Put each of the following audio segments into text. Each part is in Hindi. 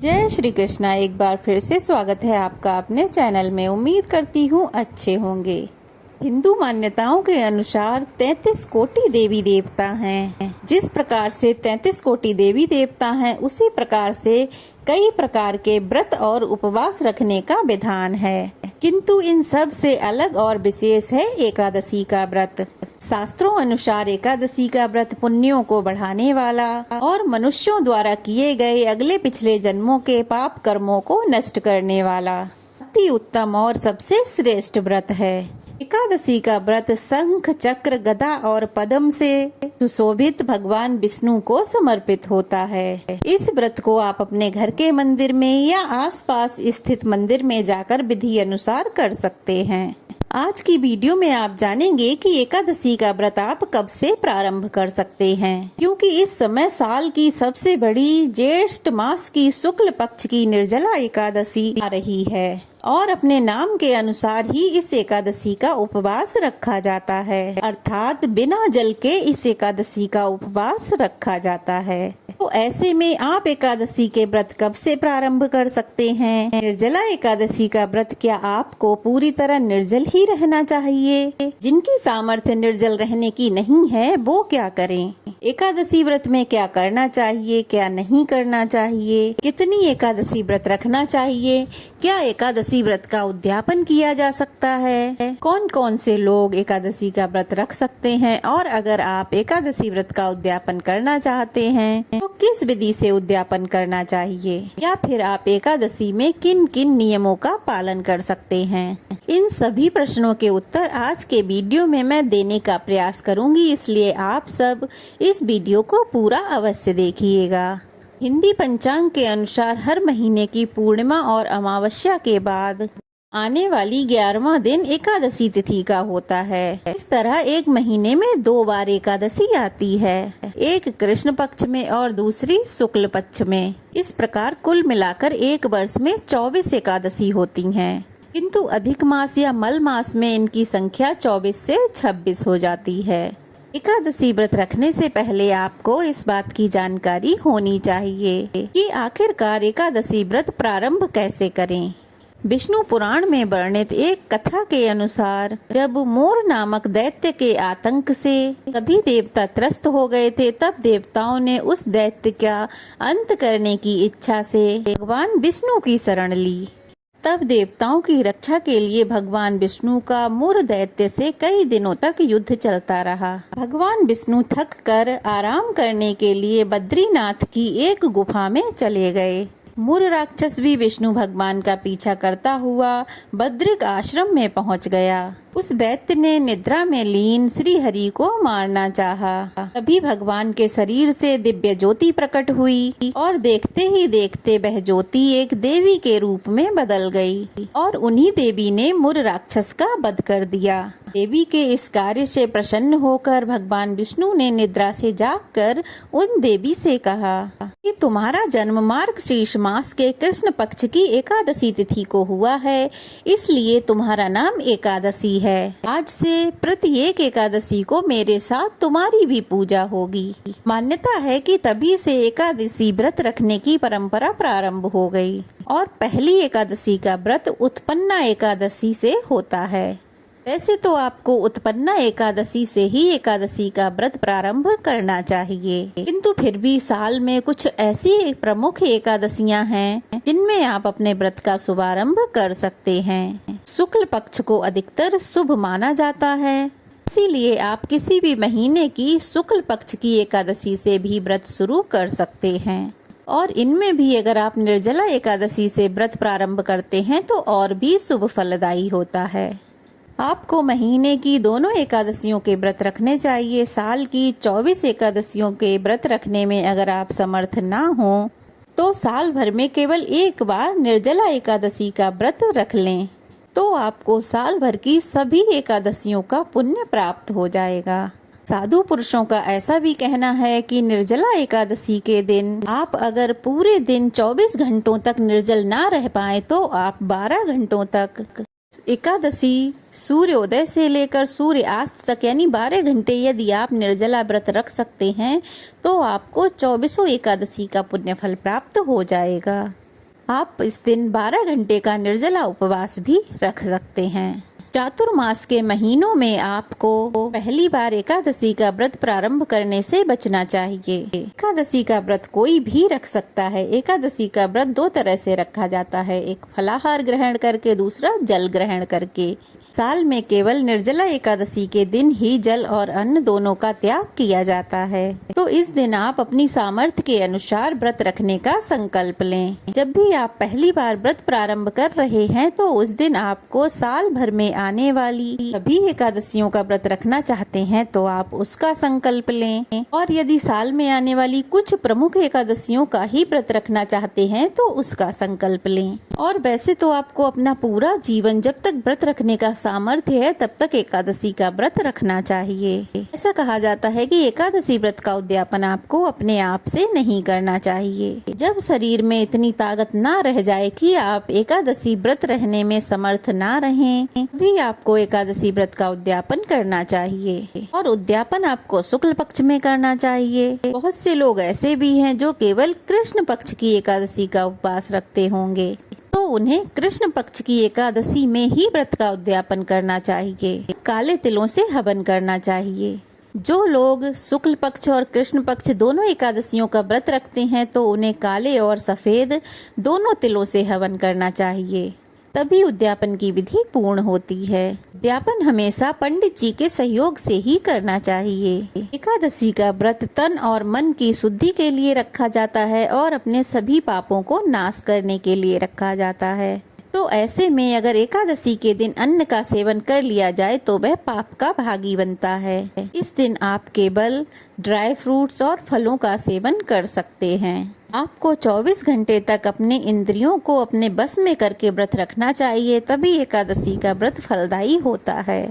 जय श्री कृष्णा। एक बार फिर से स्वागत है आपका अपने चैनल में। उम्मीद करती हूँ अच्छे होंगे। हिंदू मान्यताओं के अनुसार 33 कोटि देवी देवता हैं। जिस प्रकार से 33 कोटि देवी देवता हैं, उसी प्रकार से कई प्रकार के व्रत और उपवास रखने का विधान है, किंतु इन सब से अलग और विशेष है एकादशी का व्रत। शास्त्रों अनुसार एकादशी का व्रत पुण्यों को बढ़ाने वाला और मनुष्यों द्वारा किए गए अगले पिछले जन्मों के पाप कर्मों को नष्ट करने वाला अति उत्तम और सबसे श्रेष्ठ व्रत है। एकादशी का व्रत शंख, चक्र, गदा और पद्म से सुशोभित भगवान विष्णु को समर्पित होता है। इस व्रत को आप अपने घर के मंदिर में या आसपास स्थित मंदिर में जाकर विधि अनुसार कर सकते हैं। आज की वीडियो में आप जानेंगे कि एकादशी का व्रत आप कब से प्रारंभ कर सकते हैं, क्योंकि इस समय साल की सबसे बड़ी ज्येष्ठ मास की शुक्ल पक्ष की निर्जला एकादशी आ रही है और अपने नाम के अनुसार ही इस एकादशी का उपवास रखा जाता है, अर्थात बिना जल के इस एकादशी का उपवास रखा जाता है। तो ऐसे में आप एकादशी के व्रत कब से प्रारंभ कर सकते हैं? निर्जला एकादशी का व्रत क्या आपको पूरी तरह निर्जल ही रहना चाहिए? जिनकी सामर्थ्य निर्जल रहने की नहीं है वो क्या करें? एकादशी व्रत में क्या करना चाहिए, क्या नहीं करना चाहिए? कितनी एकादशी व्रत रखना चाहिए? क्या एकादशी व्रत का उद्यापन किया जा सकता है? कौन कौन से लोग एकादशी का व्रत रख सकते हैं? और अगर आप एकादशी व्रत का उद्यापन करना चाहते हैं तो किस विधि से उद्यापन करना चाहिए, या फिर आप एकादशी में किन किन नियमों का पालन कर सकते हैं? इन सभी प्रश्नों के उत्तर आज के वीडियो में मैं देने का प्रयास करूंगी, इसलिए आप सब इस वीडियो को पूरा अवश्य देखिएगा। हिंदी पंचांग के अनुसार हर महीने की पूर्णिमा और अमावस्या के बाद आने वाली 11वां दिन एकादशी तिथि का होता है। इस तरह एक महीने में 2 बार एकादशी आती है, एक कृष्ण पक्ष में और दूसरी शुक्ल पक्ष में। इस प्रकार कुल मिलाकर एक वर्ष में 24 एकादशी होती हैं, किंतु अधिक मास या मल मास में इनकी संख्या 24 से 26 हो जाती है। एकादशी व्रत रखने से पहले आपको इस बात की जानकारी होनी चाहिए कि आखिरकार एकादशी व्रत प्रारंभ कैसे करें। विष्णु पुराण में वर्णित एक कथा के अनुसार जब मोर नामक दैत्य के आतंक से सभी देवता त्रस्त हो गए थे, तब देवताओं ने उस दैत्य का अंत करने की इच्छा से भगवान विष्णु की शरण ली। तब देवताओं की रक्षा के लिए भगवान विष्णु का मोर दैत्य से कई दिनों तक युद्ध चलता रहा। भगवान विष्णु थक कर आराम करने के लिए बद्रीनाथ की एक गुफा में चले गए। मुर राक्षस भी विष्णु भगवान का पीछा करता हुआ बद्रिक आश्रम में पहुंच गया। उस दैत्य ने निद्रा में लीन श्री हरि को मारना चाहा। तभी भगवान के शरीर से दिव्य ज्योति प्रकट हुई और देखते ही देखते वह ज्योति एक देवी के रूप में बदल गई और उन्हीं देवी ने मुर राक्षस का वध कर दिया। देवी के इस कार्य से प्रसन्न होकर भगवान विष्णु ने निद्रा से जागकर उन देवी से कहा कि तुम्हारा जन्म मार्गशीर्ष मास के कृष्ण पक्ष की एकादशी तिथि को हुआ है, इसलिए तुम्हारा नाम एकादशी है। आज से प्रत्येक एकादशी को मेरे साथ तुम्हारी भी पूजा होगी। मान्यता है कि तभी से एकादशी व्रत रखने की परंपरा प्रारंभ हो गई और पहली एकादशी का व्रत उत्पन्ना एकादशी से होता है। वैसे तो आपको उत्पन्ना एकादशी से ही एकादशी का व्रत प्रारंभ करना चाहिए, किंतु फिर भी साल में कुछ ऐसी प्रमुख एकादशियां हैं जिनमें आप अपने व्रत का शुभारंभ कर सकते हैं। शुक्ल पक्ष को अधिकतर शुभ माना जाता है, इसीलिए आप किसी भी महीने की शुक्ल पक्ष की एकादशी से भी व्रत शुरू कर सकते हैं। और इनमें भी अगर आप निर्जला एकादशी से व्रत प्रारंभ करते हैं तो और भी शुभ फलदायी होता है। आपको महीने की दोनों एकादशियों के व्रत रखने चाहिए। साल की 24 एकादशियों के व्रत रखने में अगर आप समर्थ ना हो तो साल भर में केवल एक बार निर्जला एकादशी का व्रत रख लें, तो आपको साल भर की सभी एकादशियों का पुण्य प्राप्त हो जाएगा। साधु पुरुषों का ऐसा भी कहना है कि निर्जला एकादशी के दिन आप अगर पूरे दिन 24 घंटों तक निर्जल ना रह पाए तो आप 12 घंटों तक एकादशी सूर्योदय से लेकर सूर्यास्त तक यानी 12 घंटे यदि आप निर्जला व्रत रख सकते हैं तो आपको 24 एकादशी का पुण्य फल प्राप्त हो जाएगा। आप इस दिन 12 घंटे का निर्जला उपवास भी रख सकते हैं। चातुर्मास के महीनों में आपको पहली बार एकादशी का व्रत प्रारंभ करने से बचना चाहिए। एकादशी का व्रत कोई भी रख सकता है। एकादशी का व्रत 2 तरह से रखा जाता है, एक फलाहार ग्रहण करके, दूसरा जल ग्रहण करके। साल में केवल निर्जला एकादशी के दिन ही जल और अन्न दोनों का त्याग किया जाता है। तो इस दिन आप अपनी सामर्थ्य के अनुसार व्रत रखने का संकल्प लें। जब भी आप पहली बार व्रत प्रारंभ कर रहे हैं तो उस दिन आपको साल भर में आने वाली सभी एकादशियों का व्रत रखना चाहते हैं तो आप उसका संकल्प लें, और यदि साल में आने वाली कुछ प्रमुख एकादशियों का ही व्रत रखना चाहते हैं तो उसका संकल्प लें। और वैसे तो आपको अपना पूरा जीवन जब तक व्रत रखने का सामर्थ्य है तब तक एकादशी का व्रत रखना चाहिए। ऐसा कहा जाता है कि एकादशी व्रत का उद्यापन आपको अपने आप से नहीं करना चाहिए। जब शरीर में इतनी ताकत ना रह जाए कि आप एकादशी व्रत रहने में समर्थ ना रहें, भी आपको एकादशी व्रत का उद्यापन करना चाहिए। और उद्यापन आपको शुक्ल पक्ष में करना चाहिए। बहुत से लोग ऐसे भी हैं जो केवल कृष्ण पक्ष की एकादशी का उपवास रखते होंगे, तो उन्हें कृष्ण पक्ष की एकादशी में ही व्रत का उद्यापन करना चाहिए। काले तिलों से हवन करना चाहिए। जो लोग शुक्ल पक्ष और कृष्ण पक्ष दोनों एकादशियों का व्रत रखते हैं तो उन्हें काले और सफेद दोनों तिलों से हवन करना चाहिए, तभी उद्यापन की विधि पूर्ण होती है। उद्यापन हमेशा पंडित जी के सहयोग से ही करना चाहिए। एकादशी का व्रत तन और मन की शुद्धि के लिए रखा जाता है और अपने सभी पापों को नाश करने के लिए रखा जाता है। तो ऐसे में अगर एकादशी के दिन अन्न का सेवन कर लिया जाए तो वह पाप का भागी बनता है। इस दिन आप केवल ड्राई फ्रूट्स और फलों का सेवन कर सकते हैं। आपको 24 घंटे तक अपने इंद्रियों को अपने बस में करके व्रत रखना चाहिए, तभी एकादशी का व्रत फलदायी होता है।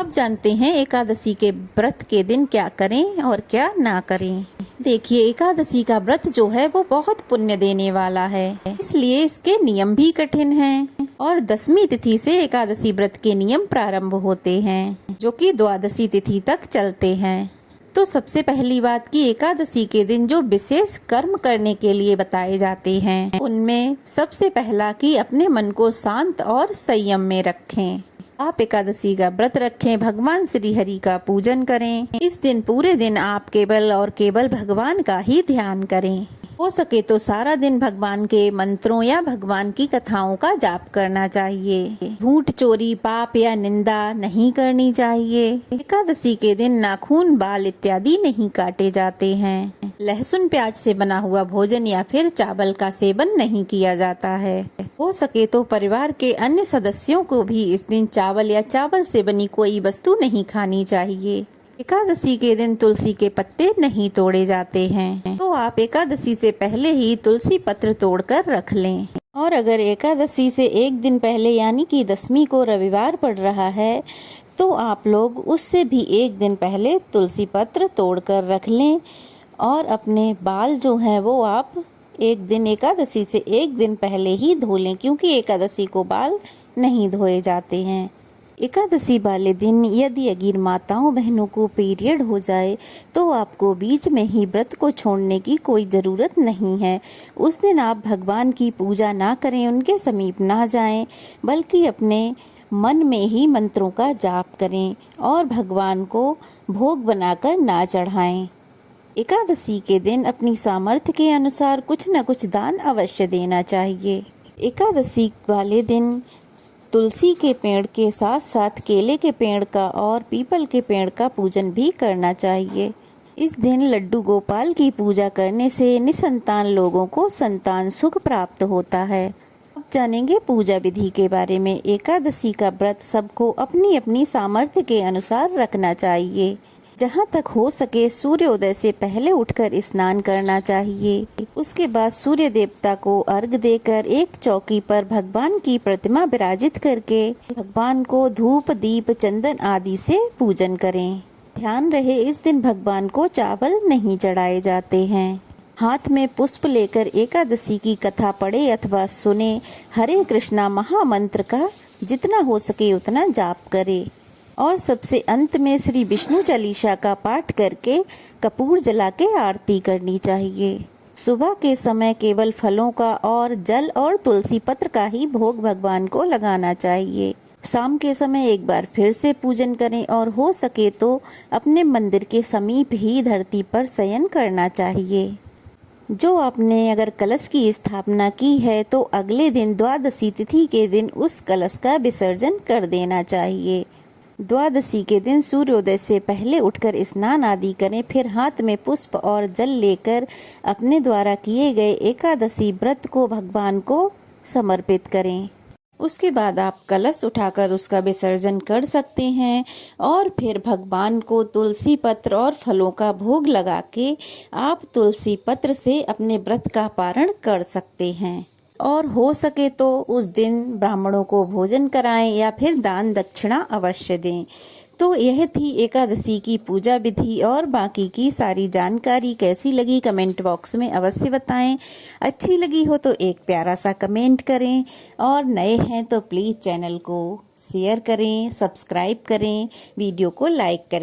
अब जानते हैं एकादशी के व्रत के दिन क्या करें और क्या ना करें। देखिए, एकादशी का व्रत जो है वो बहुत पुण्य देने वाला है, इसलिए इसके नियम भी कठिन हैं। और 10वीं तिथि से एकादशी व्रत के नियम प्रारंभ होते हैं, जो कि 12वीं तिथि तक चलते हैं। तो सबसे पहली बात कि एकादशी के दिन जो विशेष कर्म करने के लिए बताए जाते हैं, उनमें सबसे पहला कि अपने मन को शांत और संयम में रखें। आप एकादशी का व्रत रखें, भगवान श्री हरि का पूजन करें। इस दिन पूरे दिन आप केवल और केवल भगवान का ही ध्यान करें। हो सके तो सारा दिन भगवान के मंत्रों या भगवान की कथाओं का जाप करना चाहिए। झूठ, चोरी, पाप या निंदा नहीं करनी चाहिए। एकादशी के दिन नाखून, बाल इत्यादि नहीं काटे जाते हैं। लहसुन, प्याज से बना हुआ भोजन या फिर चावल का सेवन नहीं किया जाता है। हो सके तो परिवार के अन्य सदस्यों को भी इस दिन चावल या चावल से बनी कोई वस्तु नहीं खानी चाहिए। एकादशी के दिन तुलसी के पत्ते नहीं तोड़े जाते हैं, तो आप एकादशी से पहले ही तुलसी पत्र तोड़कर रख लें। और अगर एकादशी से एक दिन पहले यानी कि 10वीं को रविवार पड़ रहा है तो आप लोग उससे भी एक दिन पहले तुलसी पत्र तोड़कर रख लें। और अपने बाल जो हैं वो आप एक दिन एकादशी से एक दिन पहले ही धो लें, क्योंकि एकादशी को बाल नहीं धोए जाते हैं। एकादशी वाले दिन यदि अगर माताओं बहनों को पीरियड हो जाए तो आपको बीच में ही व्रत को छोड़ने की कोई ज़रूरत नहीं है। उस दिन आप भगवान की पूजा ना करें, उनके समीप ना जाएं, बल्कि अपने मन में ही मंत्रों का जाप करें और भगवान को भोग बनाकर ना चढ़ाएं। एकादशी के दिन अपनी सामर्थ्य के अनुसार कुछ न कुछ दान अवश्य देना चाहिए। एकादशी वाले दिन तुलसी के पेड़ के साथ साथ केले के पेड़ का और पीपल के पेड़ का पूजन भी करना चाहिए। इस दिन लड्डू गोपाल की पूजा करने से निसंतान लोगों को संतान सुख प्राप्त होता है। अब जानेंगे पूजा विधि के बारे में। एकादशी का व्रत सबको अपनी अपनी सामर्थ्य के अनुसार रखना चाहिए। जहाँ तक हो सके सूर्योदय से पहले उठकर स्नान करना चाहिए। उसके बाद सूर्य देवता को अर्घ देकर एक चौकी पर भगवान की प्रतिमा विराजित करके भगवान को धूप, दीप, चंदन आदि से पूजन करें। ध्यान रहे, इस दिन भगवान को चावल नहीं चढ़ाए जाते हैं। हाथ में पुष्प लेकर एकादशी की कथा पढ़े अथवा सुने। हरे कृष्णा महामंत्र का जितना हो सके उतना जाप करे और सबसे अंत में श्री विष्णु चालीसा का पाठ करके कपूर जला के आरती करनी चाहिए। सुबह के समय केवल फलों का और जल और तुलसी पत्र का ही भोग भगवान को लगाना चाहिए। शाम के समय एक बार फिर से पूजन करें और हो सके तो अपने मंदिर के समीप ही धरती पर शयन करना चाहिए। जो आपने अगर कलश की स्थापना की है तो अगले दिन द्वादशी तिथि के दिन उस कलश का विसर्जन कर देना चाहिए। द्वादशी के दिन सूर्योदय से पहले उठकर स्नान आदि करें, फिर हाथ में पुष्प और जल लेकर अपने द्वारा किए गए एकादशी व्रत को भगवान को समर्पित करें। उसके बाद आप कलश उठाकर उसका विसर्जन कर सकते हैं और फिर भगवान को तुलसी पत्र और फलों का भोग लगा के आप तुलसी पत्र से अपने व्रत का पारण कर सकते हैं। और हो सके तो उस दिन ब्राह्मणों को भोजन कराएं या फिर दान दक्षिणा अवश्य दें। तो यह थी एकादशी की पूजा विधि और बाकी की सारी जानकारी कैसी लगी कमेंट बॉक्स में अवश्य बताएं। अच्छी लगी हो तो एक प्यारा सा कमेंट करें और नए हैं तो प्लीज़ चैनल को शेयर करें, सब्सक्राइब करें, वीडियो को लाइक करें।